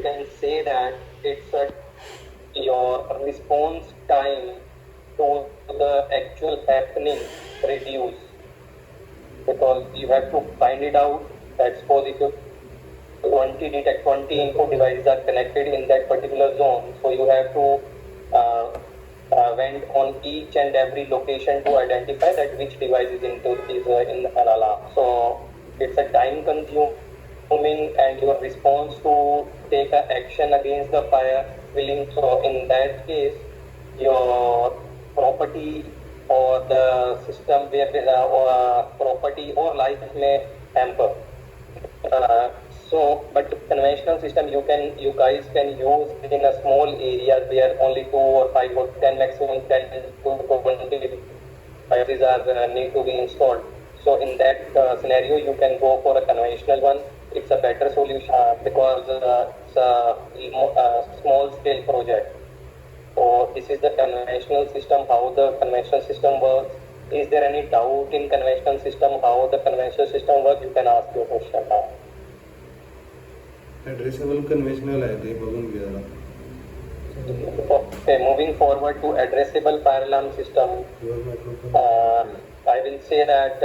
can say that it's your response time to the actual happening reduce, because you have to find it out that suppose if you 20 input devices are connected in that particular zone, so you have to went on each and every location to identify that which device is in an alarm. So it's a time consuming, and your response to take a action against the fire will, so in that case your property or the system where property or life may hamper. But conventional system you guys can use in a small area where only 2 or 5 or 10 maximum 10 to 20 devices are need to be installed. So in that scenario, you can go for a conventional one. It's a better solution because it's a small scale project. So this is the conventional system, how the conventional system works. Is there any doubt in conventional system, how the conventional system works? You can ask your question now. Addressable conventional आहे ते बघून घ्या. Okay, moving forward to addressable fire alarm system. I will say that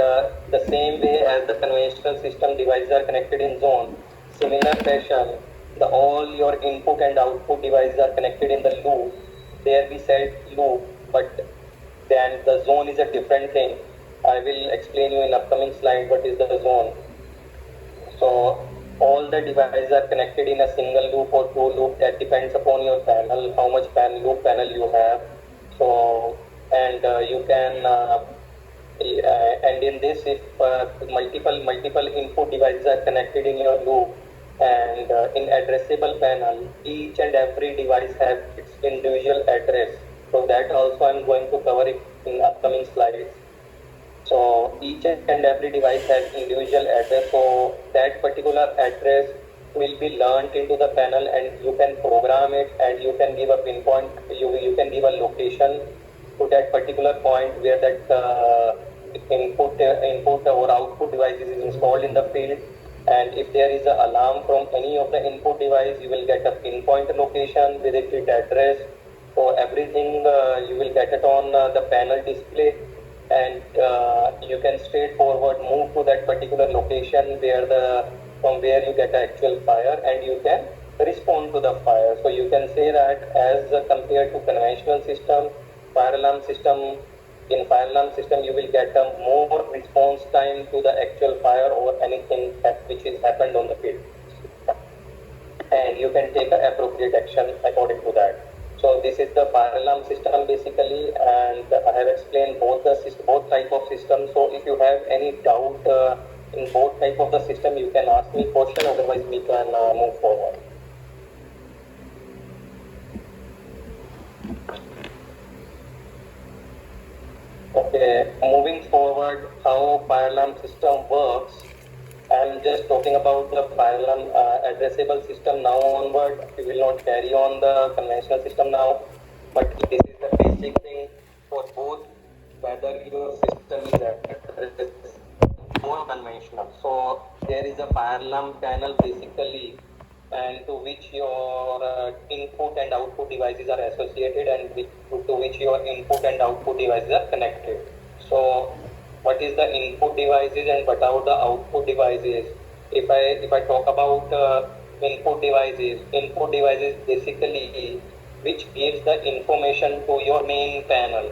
the same way as the conventional system devices are connected in zone, similar fashion, all your input and output devices are connected in the loop. There we said loop, but then the zone is a different thing. I will explain you in upcoming slide what is the zone. So all the devices are connected in a single loop or 2 loop. That depends upon your panel, how much loop panel you have. So and you can and in this, if multiple input devices are connected in your loop, and in addressable panel, each and every device has its individual address. So that also I'm going to cover it in upcoming slides. So each and every device has individual address. So that particular address will be learned into the panel, and you can program it, and you can give a pinpoint. You can give a location to that particular point where that input or output device is installed in the field. And if there is an alarm from any of the input device, you will get a pinpoint location with its address. So everything you will get it on the panel display, and you can straightforward move to that particular location from where you get the actual fire, and you can respond to the fire. So you can say that as compared to conventional system, in fire alarm system you will get a more response time to the actual fire or anything which is happened on the field, and you can take an appropriate action according to that. So this is the fire alarm system basically, and I have explained both type of systems. So if you have any doubt in both type of the system, you can ask me question. Otherwise, we can move forward. Okay, moving forward, how fire alarm system works. I'm just talking about the fire alarm addressable system now onward. We will not carry on the conventional system now, but this is the basic thing for both, whether your system is addressable or conventional. So there is a fire alarm panel basically, and to which your input and output devices are associated, and to which your input and output devices are connected. So what is the input devices and what are the output devices? If I talk about input devices basically which gives the information to your main panel,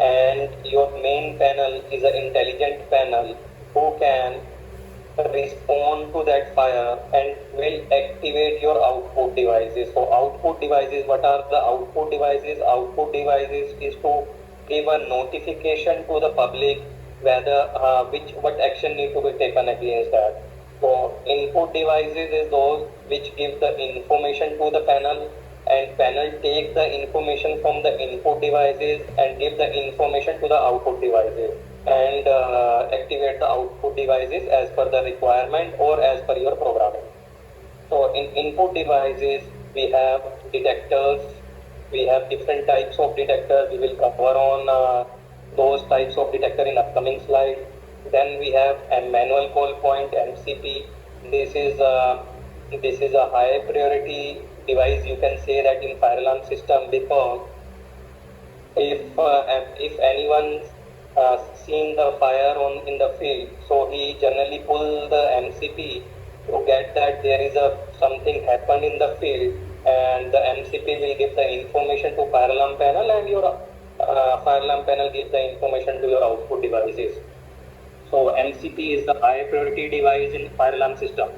and your main panel is an intelligent panel who can respond to that fire and will activate your output devices. So output devices, what are the output devices? Output devices is to give a notification to the public whether what action need to be taken against that. So input devices is those which give the information to the panel, and panel take the information from the input devices and give the information to the output devices, and activate the output devices as per the requirement or as per your programming. So in input devices we have detectors. We have different types of detectors. We will cover on those types of detector in upcoming slide. Then we have a manual call point, MCP. This is this is a high priority device, you can say that in fire alarm system, because if anyone seen the fire on in the field, so he generally pull the MCP to get that there is a something happened in the field, and the MCP will give the information to fire alarm panel, and your fire alarm panel gives the information to your output devices. So MCP is the high priority device in fire alarm system.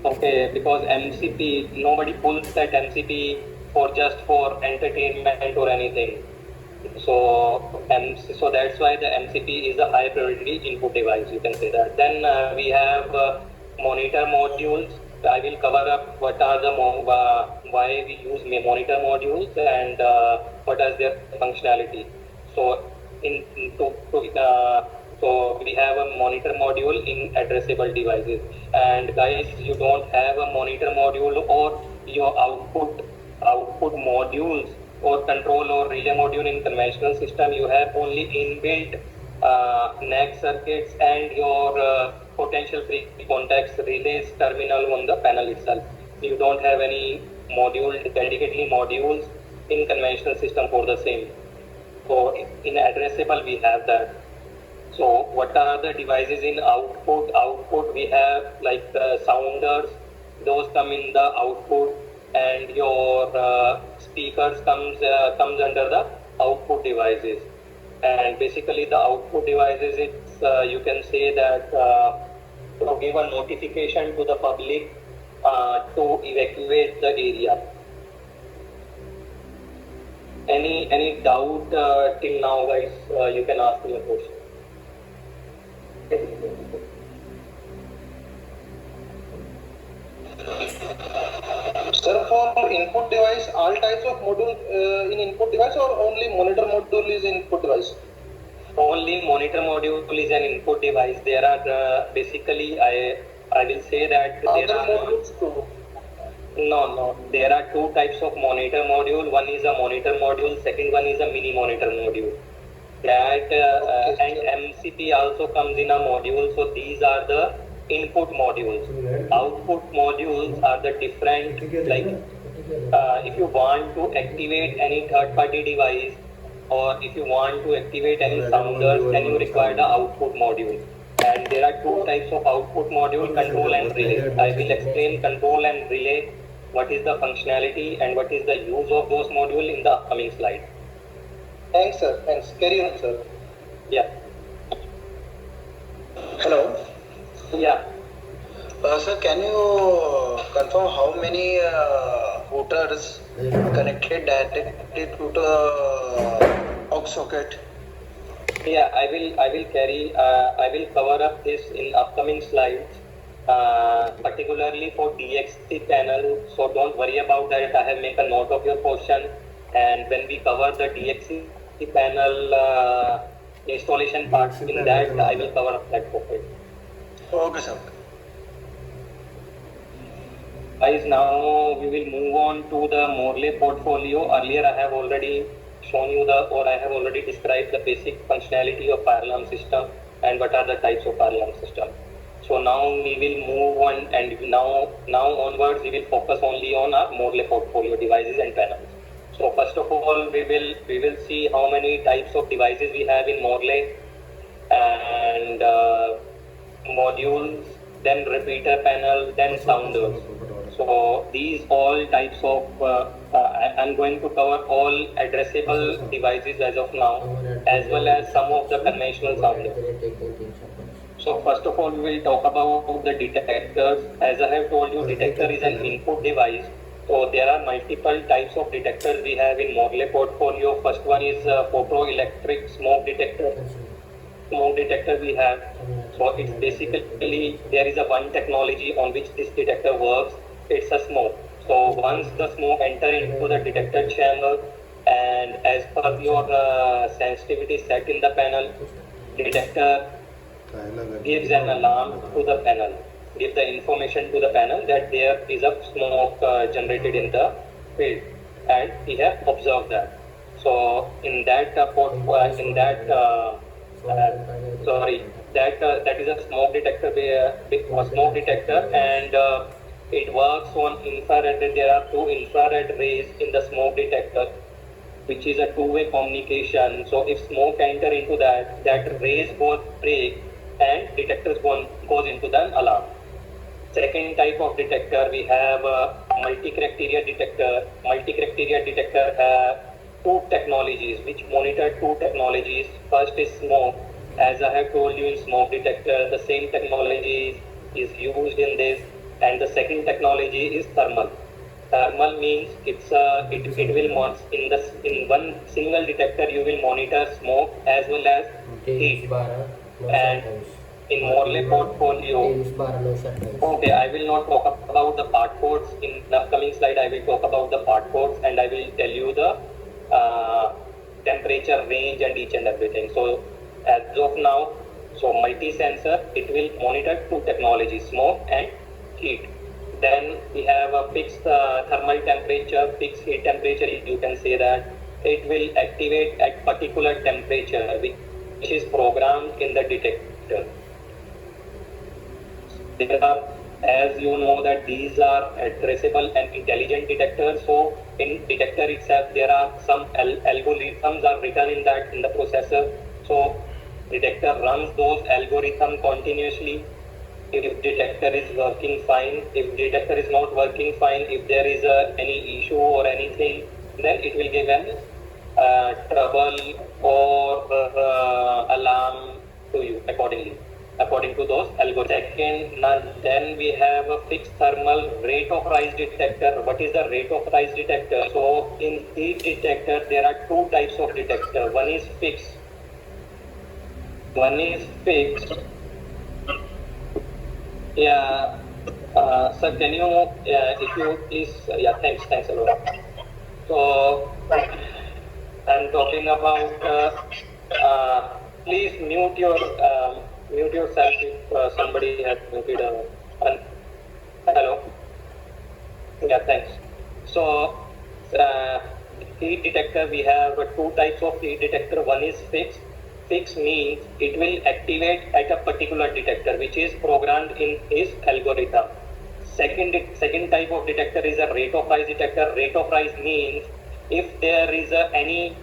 Okay, because MCP, nobody pulls that MCP for just for entertainment or anything. So that's why the MCP is a high priority input device, you can say that. Then we have monitor modules. I will cover up what are the why we use monitor modules and what is their functionality. So so we have a monitor module in addressable devices. And guys, you don't have a monitor module or your output modules or control or relay module in conventional system. You have only inbuilt NAC circuits and your potential free contacts relays terminal on the panel itself. You don't have any dedicatedly modules in conventional system for the same. So in addressable we have that. So what are the devices in output? Output we have like sounders, those come in the output, and your speakers comes under the output devices. And basically the output devices, it's you can say that to give a notification to the public to evacuate the area. Any doubt till now, guys? You can ask me a question. Sir, for input device, all types of module in input device, or only monitor module is input device? Only monitor module is an input device. There are basically I will say that Other there are modules too. no. There are two types of monitor module. One is a monitor module. Second one is a mini monitor module. That and MCP also comes in a module. So these are the input modules. Output modules are the different. Like if you want to activate any third-party device, or if you want to activate any sounders, then you require the output module. And there are two types of output module: control and relay. I will explain control and relay, what is the functionality and what is the use of those modules in the upcoming slide. Thanks, sir. Thanks. Carry on, sir. Yeah. Hello. Yeah. Sir, can you confirm how many routers connected directly to the aux socket? Yeah, I will cover up this in upcoming slides, particularly for DXC panel. So don't worry about that. I have made a note of your question, and when we cover the DXC panel installation part, in that I will cover up that topic. Okay, sir. Guys, now we will move on to the Morley portfolio. Earlier I have already shown you I have already described the basic functionality of fire alarm system and what are the types of fire alarm system. So now we will move on, and now onwards we will focus only on our Morley portfolio devices and panels. So first of all, we will see how many types of devices we have in Morley, and modules, then repeater panel, then sounders. So these all types of I'm going to cover all addressable devices as of now, as well as some of the conventional sounders. So first of all, we will talk about the detectors. As I have told you, detector is an input device. So there are multiple types of detectors we have in Morley portfolio. First one is photoelectric smoke detector. Smoke detector we have. So it's basically, there is a one technology on which this detector works. It's a smoke. So once the smoke enter into the detector chamber, and as per your sensitivity set in the panel, detector gives an alarm to the panel, gives the information to the panel that there is a smoke generated in the field, and we have observed that. So in that that is a smoke detector, and it works on infrared. There are two infrared rays in the smoke detector, which is a two-way communication. So if smoke enter into that rays both break and detectors goes into the alarm. Second type of detector, we have a multi-criteria detector. Multi-criteria detector have two technologies which monitor two technologies. First is smoke. As I have told you in smoke detector, the same technology is used in this, and the second technology is thermal. Thermal means it will in one single detector you will monitor smoke as well as heat. And in Morley portfolio, okay, I will not talk about the part codes. In the upcoming slide, I will talk about the part codes, and I will tell you the temperature range and each and everything. So as of now, so multi-sensor, it will monitor two technologies, smoke and heat. Then we have a fixed thermal temperature, fixed heat temperature. You can say that it will activate at particular temperature, which is programmed in the detector. There are, as you know, that these are addressable and intelligent detectors. So in detector itself, there are some algorithms are written in the processor. So detector runs those algorithms continuously. If detector is working fine, if detector is not working fine, if there is any issue or anything, then it will give an trouble or alarm to you according to those algorithms. Second, then we have a fixed thermal rate of rise detector. What is the rate of rise detector? So in heat detector, there are two types of detector. One is fixed. Yeah, sir, can you, if you please, yeah, thanks a lot. So, I'm talking about, please mute yourself if somebody has muted. Hello. Yeah, thanks. So, uh, heat detector, we have two types of heat detector. One is fixed. Fixed means it will activate at a particular detector, which is programmed in its algorithm. Second type of detector is a rate of rise detector. Rate of rise means if there is any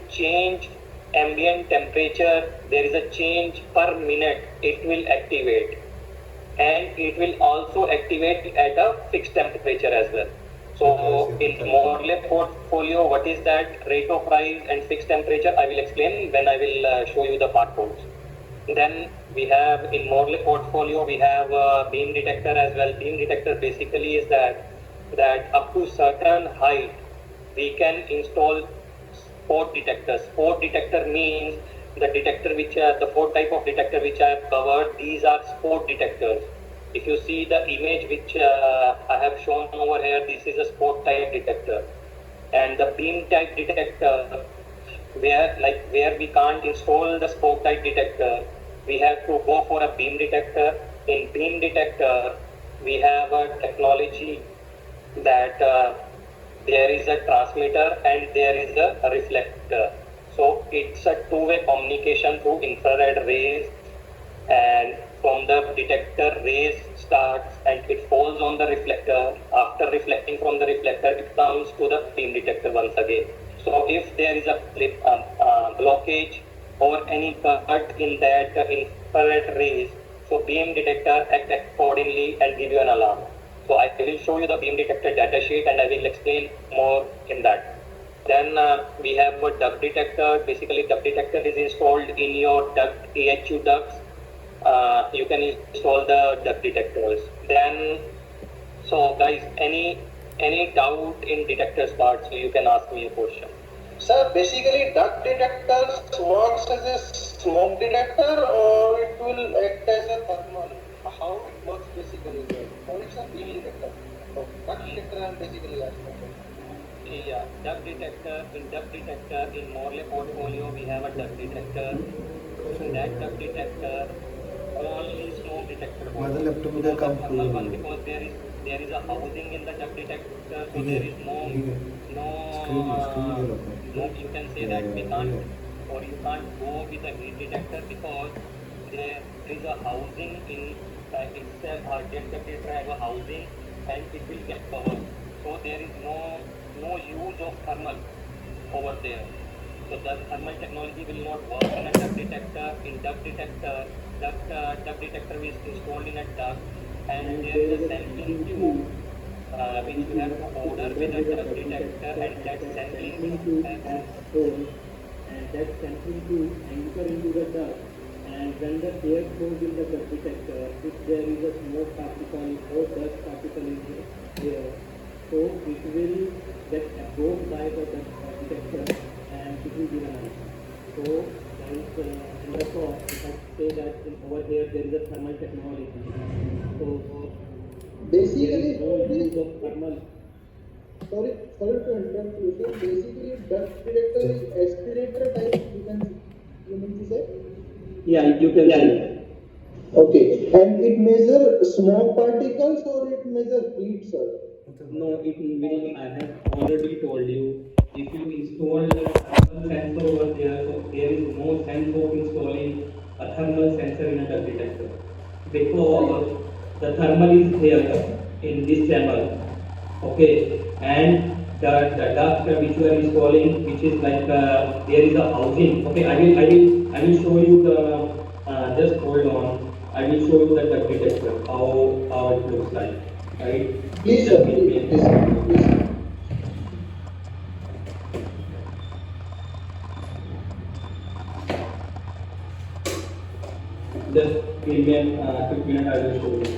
change ambient temperature, there is a change per minute, it will activate, and it will also activate at a fixed temperature as well. So in Morley portfolio, what is that rate of rise and fixed temperature? I will explain when I will show you the part codes. Then we have in Morley portfolio, we have a beam detector as well. Beam detector basically is that up to certain height, we can install spot detectors. Spot detector means the detector which the four type of detector which I have covered, these are spot detectors. If you see the image which I have shown over here, this is a spot type detector. And the beam type detector, where we can't install the spot type detector, we have to go for a beam detector. In beam detector, we have a technology that there is a transmitter and there is a reflector. So it's a two-way communication through infrared rays, and from the detector rays starts and it falls on the reflector. After reflecting from the reflector, it comes to the beam detector once again. So if there is a blockage or any cut in that infrared rays, so beam detector act accordingly and give you an alarm. So I will show you the beam detector data sheet and I will explain more in that. Then we have a duct detector. Basically, duct detector is installed in your duct, AHU ducts. You can install the duct detectors. Then, so guys, any doubt in detectors part, so you can ask me a question. Sir, basically duct detectors works as a smoke detector or it will act as a thermal. How it works basically, sir? Or it's a beam detector? Duct detector and basically asking. Yeah, duct detector. In Morley portfolio, we have a duct detector. In that duct detector, only smoke detector works. माझं लॅपटॉपमध्ये For काम the thermal one, because there is a housing in the duct detector, so there is no you can say that we can't or you can't go with a heat detector because there is a housing in itself, jet separator have a housing and it will get covered. So there is no use of thermal over there. So the thermal technology will not work in a duct detector. In duct detector, duct detector is installed in a duct, and there is a sampling tube which you have to order with a duct detector, and that sampling tube has hole, and that sampling tube enter into the duct, and when the air flows in the duct detector, if there is a smoke particle or dust particle in the air, so it will get absorbed by the duct detector and it will give an answer. So there is in the top, if I say that over here there is a thermal technology. So there is Basically, no use of thermal. sorry to interrupt you, sir. Basically, duct detector is aspirator type. You mean to say? Yeah, you can see. Okay, and it measure smoke particles or it measure heat, sir? No, it will. I have already told you. If you install the thermal sensor over there, so there is no sense of installing a thermal sensor in a duct detector because the thermal is here in this chamber. Okay, and the duct which you are installing, which is like there is a housing. Okay, I will show you the. Just hold on. I will show you the duct detector how it looks like. Right. Please, Just sir. give me a Please, please. just give me a quick minute. I will show you.